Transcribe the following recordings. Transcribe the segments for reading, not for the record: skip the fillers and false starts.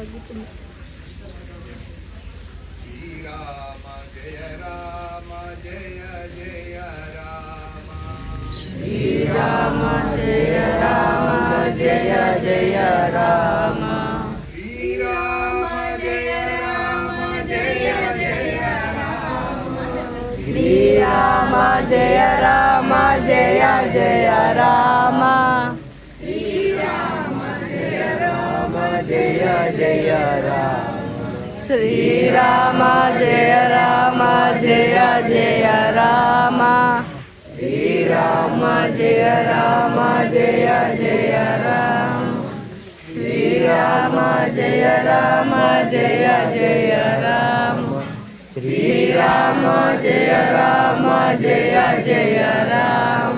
తగ్గుతుంది. శ్రీరామ జయ రామ జయ జయ రామ శ్రీరామ జయ రామ జయ జయ రామ శ్రీరామ జయ రామ జయ జయ రామ శ్రీరామ జయ రామ జయ జయ రామ శ్రీరామ జయ రామ జయ జయ రామ శ్రీరామ జయ రామ జయ జయ రామ శ్రీరామ జయ రామ జయ జయ రామ శ్రీరామ జయ రామ జయ జయ రామ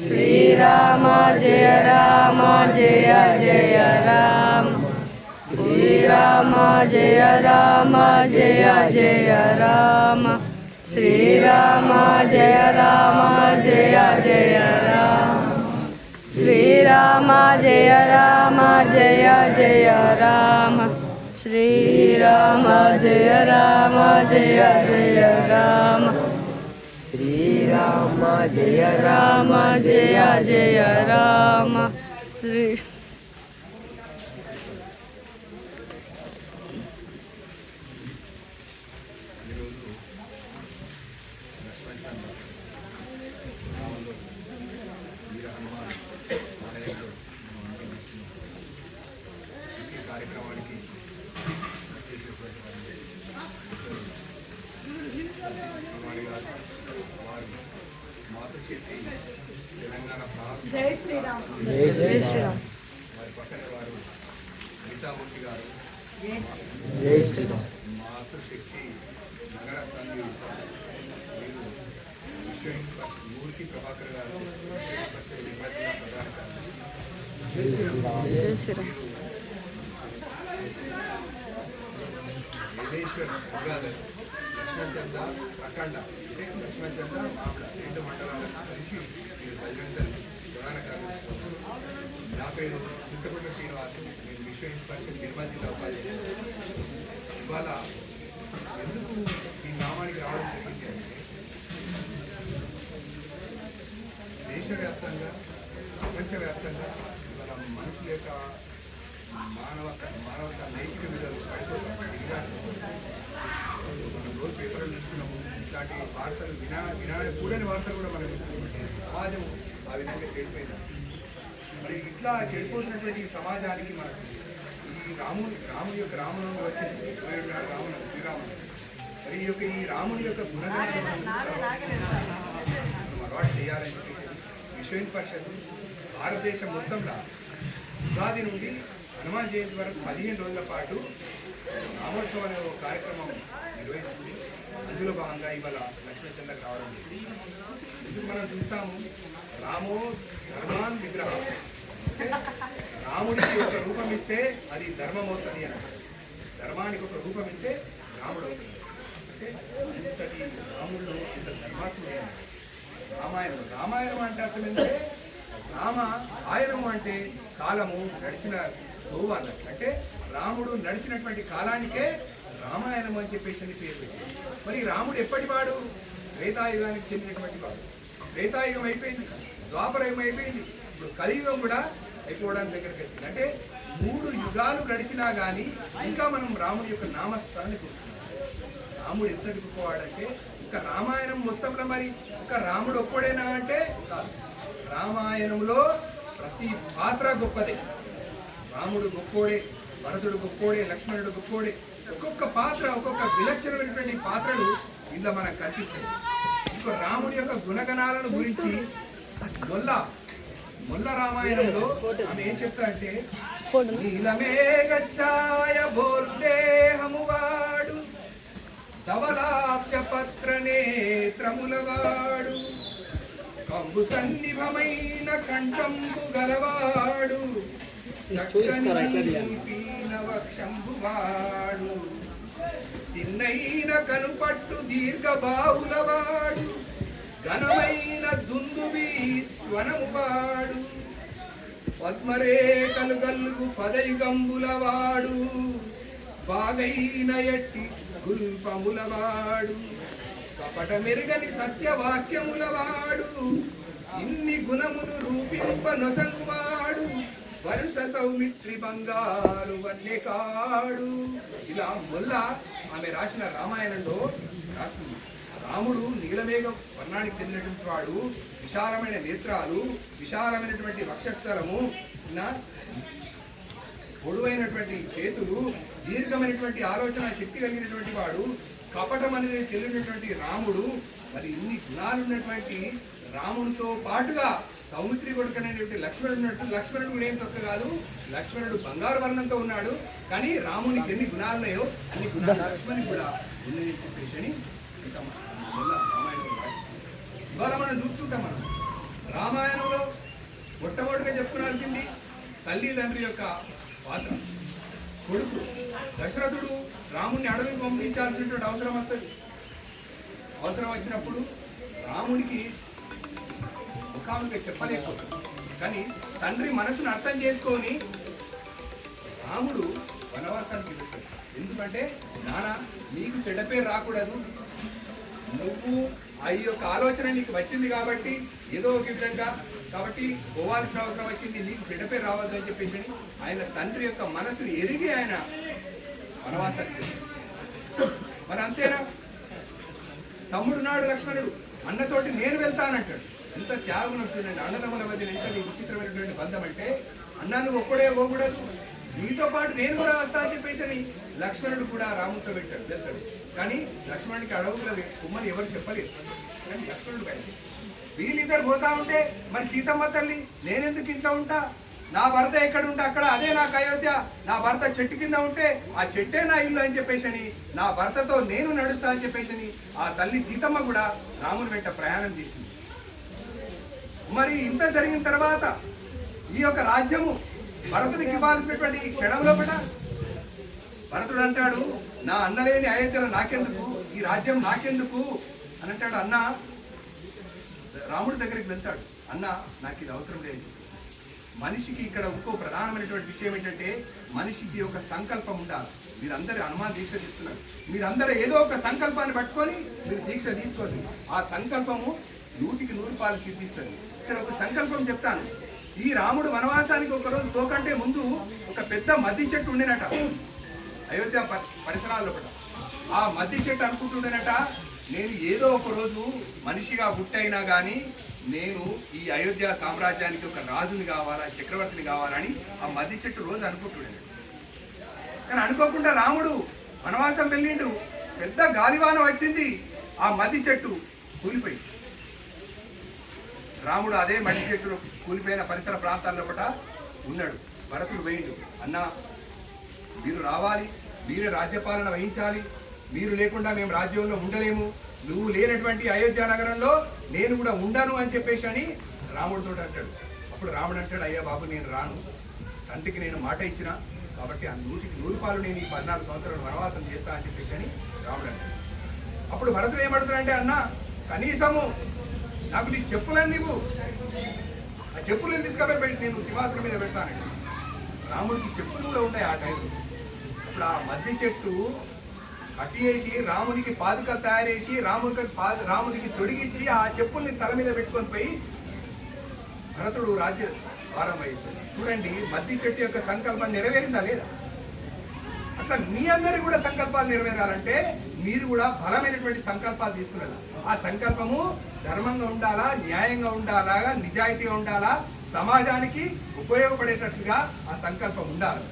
శ్రీరామ జయ రామ జయ జయ రామ శ్రీరామ జయ రామ జయ జయ రామ శ్రీరామ జయ రామ జయ జయ రామ శ్రీరామ జయ రామ జయ జయ రామ శ్రీరామ జయ రామ జయ జయ రామ శ్రీరామ జయ రామ జయ జయ రామ శ్రీరామ జయ రామ జయ జయ రామ శ్రీ కార్యక్రమానికి మాతృశక్తి తెలంగాణ జై శ్రీరామ్ జై శ్రీరామ్ వారి పక్కన వారు గీతామూర్తి గారు జై శ్రీరామ్ మాతృశక్తి నగర సంఘి వీరు మూర్తి ప్రభాకర్ గారు ప్రధాన జై శ్రీరామ్ వేదేశ్వర్ ఉగాదర్ లక్ష్మణ్ చంద్ర అఖండ అంటే లక్ష్మణ్ చంద్ర మామూలు 2 మండలాలకు కలిసి మీరు బజరంగ ప్రధాన కార్యదర్శి. నా పేరు చింతకుంట శ్రీనివాసు. నేను విశ్వ హిందూ పరిషత్ నిర్మల్ జిల్లా ఉపాధ్యక్షుడు. ఇవాళ ఎందుకు ఈ నామానికి రావడం జరిగింది అంటే దేశవ్యాప్తంగా ప్రపంచవ్యాప్తంగా ఇవాళ మనుషుల యొక్క మానవత నైతిక విలువలు పడిపోతాయి. మనం రోజు పేపర్లు చూస్తున్నాము. ఇట్లాంటి వార్తలు కూడని వార్తలు కూడా మనం సమాజం ఆ విధంగా చెడిపోయింది. మరి ఇట్లా చెడిపోతున్నటువంటి ఈ సమాజానికి మనకు ఈ రాముని యొక్క రామనవమి వచ్చింది 27 నాడు రామనవమి శ్రీరాముడు. మరి ఈ రాముని యొక్క గుణగణాలను అలవాటు చేయాలని చెప్పేసి విశ్వ హిందూ పరిషత్ భారతదేశం మొత్తంలో ఉగాది నుండి హనుమాన్ జయంతి వరకు 15 రోజుల పాటు రామోత్సవం అనే ఒక కార్యక్రమం నిర్వహిస్తుంది. అందులో భాగంగా ఇవాళ లక్ష్మీచంద్రకు రావడం. ఎందుకు మనం చూస్తాము, రామో ధర్మాన్ విగ్రహం. రాముడికి ఒక రూపం ఇస్తే అది ధర్మం అవుతుంది అని, ధర్మానికి ఒక రూపం ఇస్తే రాముడు అవుతుంది. అంటే ఇంతటి రాముడు ఇంత ధర్మాత్ముడే. రామాయణం అంటే అర్థం ఏంటంటే ఆయనం అంటే కాలము నడిచిన గోవు అన్నట్టు. అంటే రాముడు నడిచినటువంటి కాలానికే రామాయణం అని చెప్పేసి పేరు పెట్టింది. మరి రాముడు ఎప్పటి వాడు? త్రేతాయుగానికి చెందినటువంటి వాడు. త్రేతాయుగం అయిపోయింది, ద్వాపరయుగం అయిపోయింది, ఇప్పుడు కలియుగం కూడా అయిపోవడానికి దగ్గరికి వచ్చింది. అంటే 3 యుగాలు గడిచినా కానీ ఇంకా మనం రాముడి యొక్క నామస్మరణ చూస్తున్నాం. రాముడు ఎంత గొప్పవాడంటే ఇంకా రామాయణం మొత్తంలో మరి ఇంకా రాముడు ఒక్కడేనా అంటే కాదు. రామాయణంలో ప్రతి పాత్ర గొప్పదే. రాముడు గొప్పోడే, భరతుడు గొప్పోడే, లక్ష్మణుడు గొప్పోడే. ఒక్కొక్క పాత్ర ఒక్కొక్క విలక్షణమైనటువంటి పాత్రలు ఇందులో మనకు కనిపిస్తాయి. ఇంకో రాముడి యొక్క గుణగణాలను గురించి మొల్ల రామాయణంలో ఆమె ఏం చెప్తా అంటే, నీలమేఘఛాయ బోర్దేహమువాడు ధవలాబ్జ పత్ర నేత్రములవాడు కంబు సన్నిభమైన కంఠంబు గలవాడు చక్రవక్షంబువాడు తిన్నైన కనుపట్టు దీర్ఘబాహులవాడు ఘనమైన దుందుబి స్వనమువాడు పద్మరేఖలు గల్లుగు పదయుగంబులవాడు బాగైన ఎట్టి గుల్పములవాడు కపట మెరుగని సత్యవాక్యములవాడు ఇన్ని గుణములు రూపింప నొసంగువాడు వరుస సౌమిత్రి బంగారు వన్నె కాడు. ఇలా మొల్ల ఆమె రాసిన రామాయణంలో రాస్తుంది. రాముడు నీలమేఘ వర్ణానికి చెందినటువంటి వాడు, విశాలమైన నేత్రాలు, విశాలమైనటువంటి వక్షస్థలము, పొడవైనటువంటి చేతులు, దీర్ఘమైనటువంటి ఆలోచన శక్తి కలిగినటువంటి వాడు, కపటం అనేది తెలియనటువంటి రాముడు. మరి ఇన్ని గుణాలు ఉన్నటువంటి రాముడితో పాటుగా సౌమిత్రి కొడుకనేటువంటి లక్ష్మణుడు ఉన్నట్టు, లక్ష్మణుడు కూడా ఏం తొక్క కాదు, లక్ష్మణుడు బంగారు వర్ణంతో ఉన్నాడు. కానీ రామునికి ఎన్ని గుణాలు ఉన్నాయో అన్ని గుణాలు లక్ష్మణునికి కూడా ఉన్నాయని చెప్పేసి అని రామాయణంలో రాసి ఇవాళ మనం చూస్తుంటాం. మనం రామాయణంలో మొట్టమొదటిగా చెప్పుకోవాల్సింది తల్లిదండ్రి యొక్క పాత్ర. కొడుకు దశరథుడు రాముడిని అడవికి పంపించాల్సినటువంటి అవసరం వస్తుంది. అవసరం వచ్చినప్పుడు రామునికి ముఖాముఖిగా చెప్పలేకపోతుంది. కానీ తండ్రి మనసును అర్థం చేసుకొని రాముడు వనవాసానికి వెళ్తాడు. ఎందుకంటే నాన్న నీకు చెడ్డ పేరు రాకూడదు, నువ్వు ఆ యొక్క ఆలోచన నీకు వచ్చింది కాబట్టి ఏదో ఒక విధంగా కాబట్టి పోవాల్సిన అవసరం వచ్చింది, నీకు చెడ్డ పేరు రావద్దు అని చెప్పేసి ఆయన తండ్రి యొక్క మనసును ఎరిగి ఆయన వనవాసానికి వెళ్తాడు. మరి అంతేనా, తమ్ముడు నాడు లక్ష్మణుడు అన్నతోటి నేను వెళ్తానంటాడు. ఎంత త్యాగం వస్తుందండి అన్నదమ్ముల మధ్య. ఎంత విచిత్రమైనటువంటి బంధం అంటే, అన్నా నువ్వు ఒక్కడే పోకూడదు, నీతో పాటు నేను కూడా వస్తా అని చెప్పేసి లక్ష్మణుడు కూడా రాముడితో వెళ్తాడు. కానీ లక్ష్మణుడికి అడవుల కుమ్మని ఎవరు చెప్పలేదు. కానీ లక్ష్మణుడు బయట వీళ్ళిద్దరు పోతా ఉంటే మరి సీతమ్మ తల్లి నేనెందుకు ఇంట్లో ఉంటా, నా భర్త ఎక్కడ ఉంటే అక్కడ అదే నాకు అయోధ్య, నా భర్త చెట్టు కింద ఉంటే ఆ చెట్టే నా ఇల్లు అని చెప్పేసి నా భర్తతో నేను నడుస్తా అని చెప్పేసి ఆ తల్లి సీతమ్మ కూడా రాముని వెంట ప్రయాణం చేసింది. మరి ఇంత జరిగిన తర్వాత ఈ యొక్క రాజ్యము భరతునికి ఇవ్వాల్సినటువంటి ఈ క్షణంలో కూడా భరతుడు అంటాడు, నా అన్నలేని అయోధ్యలో నాకెందుకు, ఈ రాజ్యం నాకెందుకు అని అంటాడు. అన్న రాముడి దగ్గరికి వెళ్తాడు, అన్న నాకు ఇది అవసరం లేదు. మనిషికి ఇక్కడ ఇంకో ప్రధానమైనటువంటి విషయం ఏంటంటే, మనిషికి ఒక సంకల్పం ఉండాలి. మీరందరూ హనుమాన్ దీక్ష తీస్తున్నారు, మీరందరూ ఏదో ఒక సంకల్పాన్ని పట్టుకొని మీరు దీక్ష తీసుకోండి. ఆ సంకల్పము 100% సిద్ధిస్తుంది. ఇక్కడ ఒక సంకల్పం చెప్తాను. ఈ రాముడు వనవాసానికి ఒకరోజు తోకంటే ముందు ఒక పెద్ద మద్ది చెట్టు ఉండేనట అయోధ్య పరిసరాల్లో కూడా. ఆ మద్ది చెట్టు అనుకుంటుండేనట, నేను ఏదో ఒక రోజు మనిషిగా పుట్టైనా కానీ నేను ఈ అయోధ్య సామ్రాజ్యానికి ఒక రాజుని కావాలా, చక్రవర్తిని కావాలని ఆ మద్ది చెట్టు రోజు అనుకుంటుండే. కానీ అనుకోకుండా రాముడు వనవాసం వెళ్ళిండు, పెద్ద గాలివాన వచ్చింది, ఆ మద్ది చెట్టు కూలిపోయి. రాముడు అదే మద్ది చెట్టు కూలిపోయిన పరిసర ప్రాంతాల్లో కూడా ఉన్నాడు. భరతుడు వేయిండు, అన్నా మీరు రావాలి, మీరు రాజ్యపాలన వహించాలి, మీరు లేకుండా మేము రాజ్యంలో ఉండలేము, నువ్వు లేనటువంటి అయోధ్య నగరంలో నేను కూడా ఉండను అని చెప్పేసి అని రాముడితో అంటాడు. అప్పుడు రాముడు అంటాడు, అయ్యా బాబు నేను రాను, తండ్రికి నేను మాట ఇచ్చిన కాబట్టి ఆ 100% నేను ఈ 14 సంవత్సరాలు వనవాసం చేస్తా అని చెప్పేసి అని రాముడు అంటాడు. అప్పుడు భరతుడు ఏమడుతున్నాడంటే, అన్న కనీసము నాకు నీ చెప్పులని నీవు ఆ చెప్పులను తీసుకుపోయి నేను సింహాసనం మీద పెడతానండి. రాముడికి చెప్పులు కూడా ఉంటాయి ఆ టైంలో. అప్పుడు ఆ మద్ది చెట్టు కట్టి వేసి రామునికి పాదుకలు తయారు చేసి రామునికి తొడిగించి ఆ చెప్పుల్ని తల మీద పెట్టుకొని పోయి భరతుడు రాజ్య భారం వహిస్తాడు. చూడండి, మద్ది చెట్టు యొక్క సంకల్పం నెరవేరిందా లేదా? అట్లా మీ అందరి కూడా సంకల్పాలు నెరవేరాలంటే మీరు కూడా బలమైనటువంటి సంకల్పాలు తీసుకున్నారు. ఆ సంకల్పము ధర్మంగా ఉండాలా, న్యాయంగా ఉండాలా, నిజాయితీగా ఉండాలా, సమాజానికి ఉపయోగపడేటట్లుగా ఆ సంకల్పం ఉండాలి.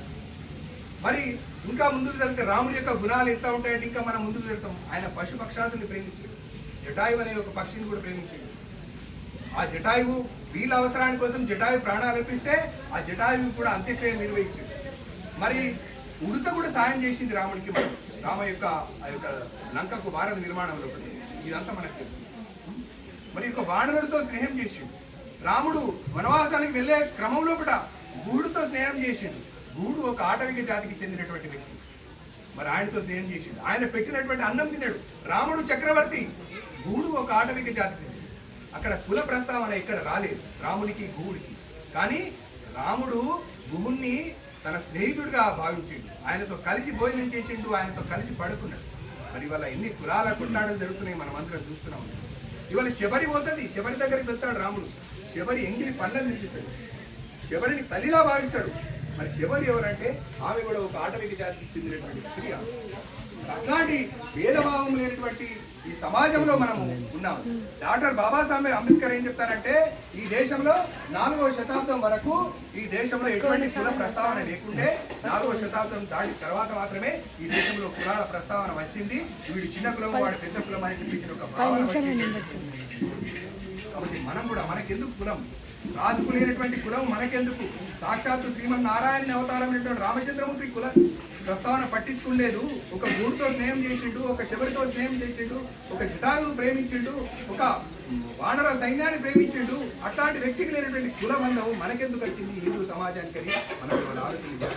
మరి ఇంకా ముందుకు వెళ్తే రాముడి యొక్క గుణాలు ఎంత ఉంటాయంటే ఇంకా మనం ముందుకు వెళ్తాం. ఆయన పశుపక్షాదుల్ని ప్రేమించాడు. జటాయువు అనే ఒక పక్షిని కూడా ప్రేమించాడు. ఆ జటాయువు వీళ్ళ అవసరాని కోసం జటాయు ప్రాణాలు అర్పిస్తే ఆ జటాయువు కూడా అంత్యక్రియ నిర్వహించాడు. మరి ఉడత కూడా సాయం చేసింది రాముడికి. రామ యొక్క ఆ యొక్క లంకకు భారత నిర్మాణంలో ఇదంతా మనకు తెలుసు. మరి యొక్క వానరుడితో స్నేహం చేసిండు. రాముడు వనవాసానికి వెళ్ళే క్రమంలో కూడా గూడుతో స్నేహం చేసిండు. గూడు ఒక ఆటవిక జాతికి చెందినటువంటి వ్యక్తి. మరి ఆయనతో స్నేహం చేసిండు. ఆయన పెట్టినటువంటి అన్నం తిన్నాడు. రాముడు చక్రవర్తి, గూడు ఒక ఆటవిక జాతికి. అక్కడ కుల ప్రస్తావన ఇక్కడ రాలేదు రామునికి గూడికి. కానీ రాముడు గుహుణ్ణి తన స్నేహితుడిగా భావించిండు, ఆయనతో కలిసి భోజనం చేసిండు, ఆయనతో కలిసి పడుకున్నాడు. మరి ఇవాళ ఎన్ని కులాల కొట్లాటలు జరుగుతున్నాయి మనం అందరం చూస్తున్నాం. ఇవాళ శబరి పోతుంది, శబరి దగ్గరికి వెళ్తాడు రాముడు, శబరి ఎంగిలి పళ్ళని నిలిపిస్తాడు, శబరిని తల్లిలా భావిస్తాడు. మరి శబరి ఎవరంటే ఆమె కూడా ఒక ఆటవిక జాతికి చెందినటువంటి స్త్రీ. అట్లాంటి భేదభావం లేనటువంటి ఈ సమాజంలో మనము ఉన్నాము. డాక్టర్ బాబాసాహెబ్ అంబేద్కర్ ఏం చెప్తారంటే, ఈ దేశంలో 4వ శతాబ్దం వరకు ఈ దేశంలో ఎటువంటి కుల ప్రస్తావన లేకుంటే 4వ శతాబ్దం దాటి తర్వాత మాత్రమే ఈ దేశంలో కులాల ప్రస్తావన వచ్చింది. వీడు చిన్న కులం, వాడు పెద్ద కులం అని చెప్పేసి ఒక భావన వచ్చింది. కాబట్టి మనం కూడా మనకెందుకు కులం, రాజుకు లేనటువంటి కులం మనకెందుకు? సాక్షాత్తు శ్రీమన్నారాయణ అవతారమైనటువంటి రామచంద్రమూర్తి కుల ప్రస్తావన పట్టించుకుండేదు. ఒక గూడుతో స్నేహం చేసిండు, ఒక శబరితో స్నేహం చేసిండు, ఒక జిటారును ప్రేమించిండు, ఒక వానర సైన్యాన్ని ప్రేమించిండు. అట్లాంటి వ్యక్తికి లేనటువంటి కులబంధం మనకెందుకు వచ్చింది హిందూ సమాజానికి అని మనం ఆలోచన.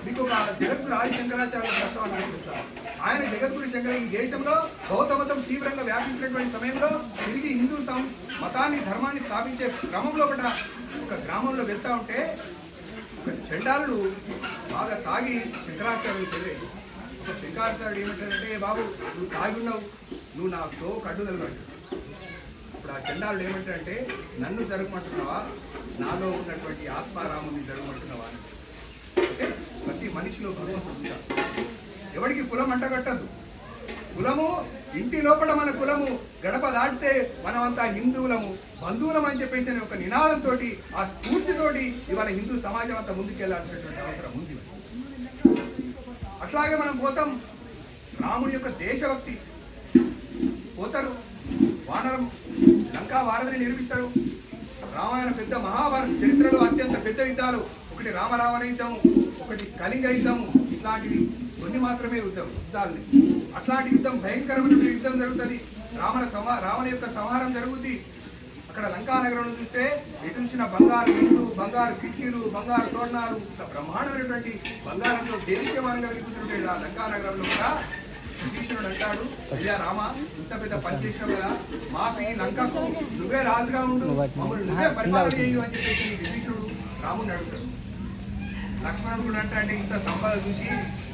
మీకు ఒక జగద్గురు ఆది శంకరాచార్య ప్రస్తావన చెప్తారు. ఆయన జగద్గురు శంకర ఈ దేశంలో బౌద్ధ మతం తీవ్రంగా వ్యాపించినటువంటి సమయంలో తిరిగి హిందూ మతాన్ని ధర్మాన్ని స్థాపించే క్రమంలో ఒక గ్రామంలో వెళ్తా ఉంటే ఒక చండాలుడు బాగా తాగి శంకరాచార్యులు తెలియదు. ఒక శంకరాచార్యుడు ఏమంటారంటే, బాబు నువ్వు తాగి ఉన్నావు, నువ్వు నాతో కడ్డు తగలడు. ఇప్పుడు ఆ చండాలుడు ఏమంటారంటే, నన్ను జరగమంటున్నావా, నాలో ఉన్నటువంటి ఆత్మారాముని జరగమంటున్నావా అని. అంటే ప్రతి మనిషిలో భగవంతుడు, ఎవరికి కులం అంటగట్టదు. కులము ఇంటి లోపల మన కులము, గడప దాటితే మనమంతా హిందువులము, బంధువులం అని చెప్పేసి ఒక నినాదంతో, ఆ స్ఫూర్తితోటి ఇవాళ హిందూ సమాజం అంతా ముందుకెళ్లాల్సినటువంటి అవసరం ఉంది. అట్లాగే మనం పోతాం, రాముడి యొక్క దేశభక్తి పోతారు, వానరం లంకా వారధిని నిర్మిస్తారు. రామాయణ పెద్ద మహాభారత చరిత్రలో అత్యంత పెద్ద యుద్ధాలు, ఒకటి రామరావణ యుద్ధము, ఒకటి కళింగ యుద్ధము, ఇట్లాంటివి కొన్ని మాత్రమే యుద్ధాలని. అట్లాంటి యుద్ధం భయంకరమైన యుద్ధం జరుగుతుంది. రావణ యొక్క సంహారం జరుగుద్ది. అక్కడ లంకా నగరం చూస్తే ఎటు చూసిన బంగారు ఇల్లు, బంగారు కిటికీలు, బంగారు తోరణాలు, బ్రహ్మాండమైనటువంటి బంగారంతో దేశీయమానంగా వెలుగుతుంటే ఆ లంకా నగరంలో కూడా విభీషణుడు అంటాడు, అయ్యా రామ, ఇంత పెద్ద పని చేసావు కదా, మాకు ఈ లంకకు నువ్వే రాజుగా ఉండు, మమ్మల్ని నువ్వే పరిపాలన చేయు అని చెప్పేసి విభీషణుడు రాముడిని అడుగుతాడు. లక్ష్మణుడు కూడా అంటే ఇంత సంపద చూసి,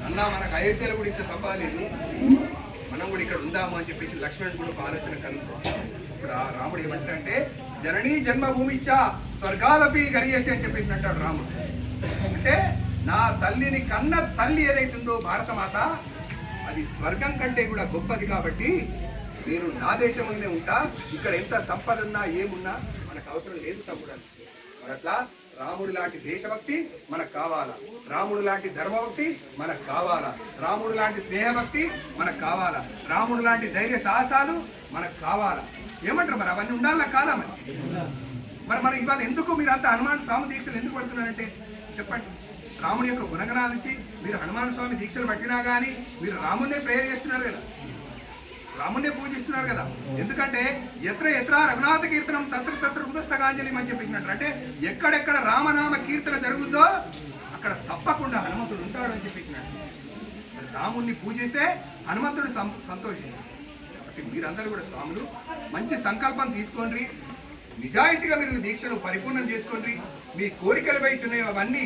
అన్నా మనకు అయోధ్యలో కూడా ఇంత సంపద లేదు, మనం కూడా ఇక్కడ ఉందాము అని చెప్పేసి లక్ష్మణుడు కూడా ఒక ఆలోచన కలుగుతాడు. ఇప్పుడు ఆ రాముడు ఏమంటాడంటే, జననీ జన్మభూమిచ్చా స్వర్గాలపి గరియేసి అని చెప్పేసి అంటాడు రాముడు. అంటే నా తల్లిని కన్న తల్లి ఏదైతుందో భారతమాత, అది స్వర్గం కంటే కూడా గొప్పది. కాబట్టి నేను నా దేశంలోనే ఉంటా, ఇక్కడ ఎంత సంపద ఉన్నా ఏమున్నా మనకు అవసరం లేదు తమ్ముడు. మరి అట్లా రాముడు లాంటి దేశభక్తి మనకు కావాలా, రాముడు లాంటి ధర్మభక్తి మనకు కావాలా, రాముడు లాంటి స్నేహభక్తి మనకు కావాలా, రాముడు లాంటి ధైర్య సాహసాలు మనకు కావాలా. ఏమంటారు మరి, అవన్నీ ఉండాలా కాదా? మరి మనం ఇవాళ ఎందుకు మీరు అంత హనుమాన్ స్వామి దీక్షలు ఎందుకు పడుతున్నారంటే చెప్పండి. రాముడి యొక్క గుణగణాల నుంచి మీరు హనుమాన్ స్వామి దీక్షలు పట్టినా కానీ మీరు రాముడినే ప్రేయర్ చేస్తున్నారు కదా, రాముడినే పూజిస్తున్నారు కదా. ఎందుకంటే ఎత్ర ఎత్ర రఘునాథ కీర్తనం తత్ర తత్ర హృదస్థగాంజలి అని చెప్పేసినట్టు, అంటే ఎక్కడెక్కడ రామనామ కీర్తన జరుగుతుందో అక్కడ తప్పకుండా హనుమంతుడు ఉంటాడు అని చెప్పేసినట్టు. రాముడిని పూజిస్తే హనుమంతుడు సంతోషిస్తాడు. కాబట్టి మీరందరూ కూడా స్వాములు మంచి సంకల్పం తీసుకోండి, నిజాయితీగా మీరు దీక్షను పరిపూర్ణం చేసుకోండి, మీ కోరికలు అవుతున్నాయో అవన్నీ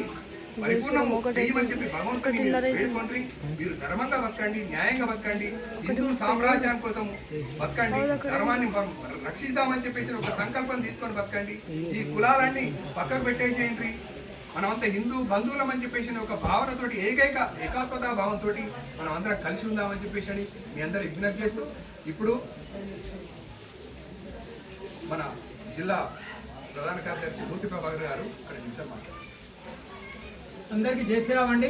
పరిపూర్ణం చేయమని చెప్పి భగవంతుని వేడుకోండి. మీరు ధర్మంగా బతకండి, న్యాయంగా బతకండి, హిందూ సామ్రాజ్యం కోసం బతకండి, ధర్మాన్ని రక్షిద్దామని చెప్పేసి ఒక సంకల్పం తీసుకొని బతకండి. ఈ కులాలన్నీ పక్కకు పెట్టేసేయండి, మనమంతా హిందూ బంధువులం అని చెప్పేసి ఒక భావనతోటి ఏకాత్మతా భావంతో మనం అందరం కలిసి ఉందామని చెప్పేసి అని మీ అందరూ విజ్ఞప్తి చేస్తూ, ఇప్పుడు మన జిల్లా ప్రధాన కార్యదర్శి మూర్తి ప్రభాకర్ గారు అక్కడ నిమిషం మాట్లాడారు. అందరికీ జై శ్రీరామ్ అండి.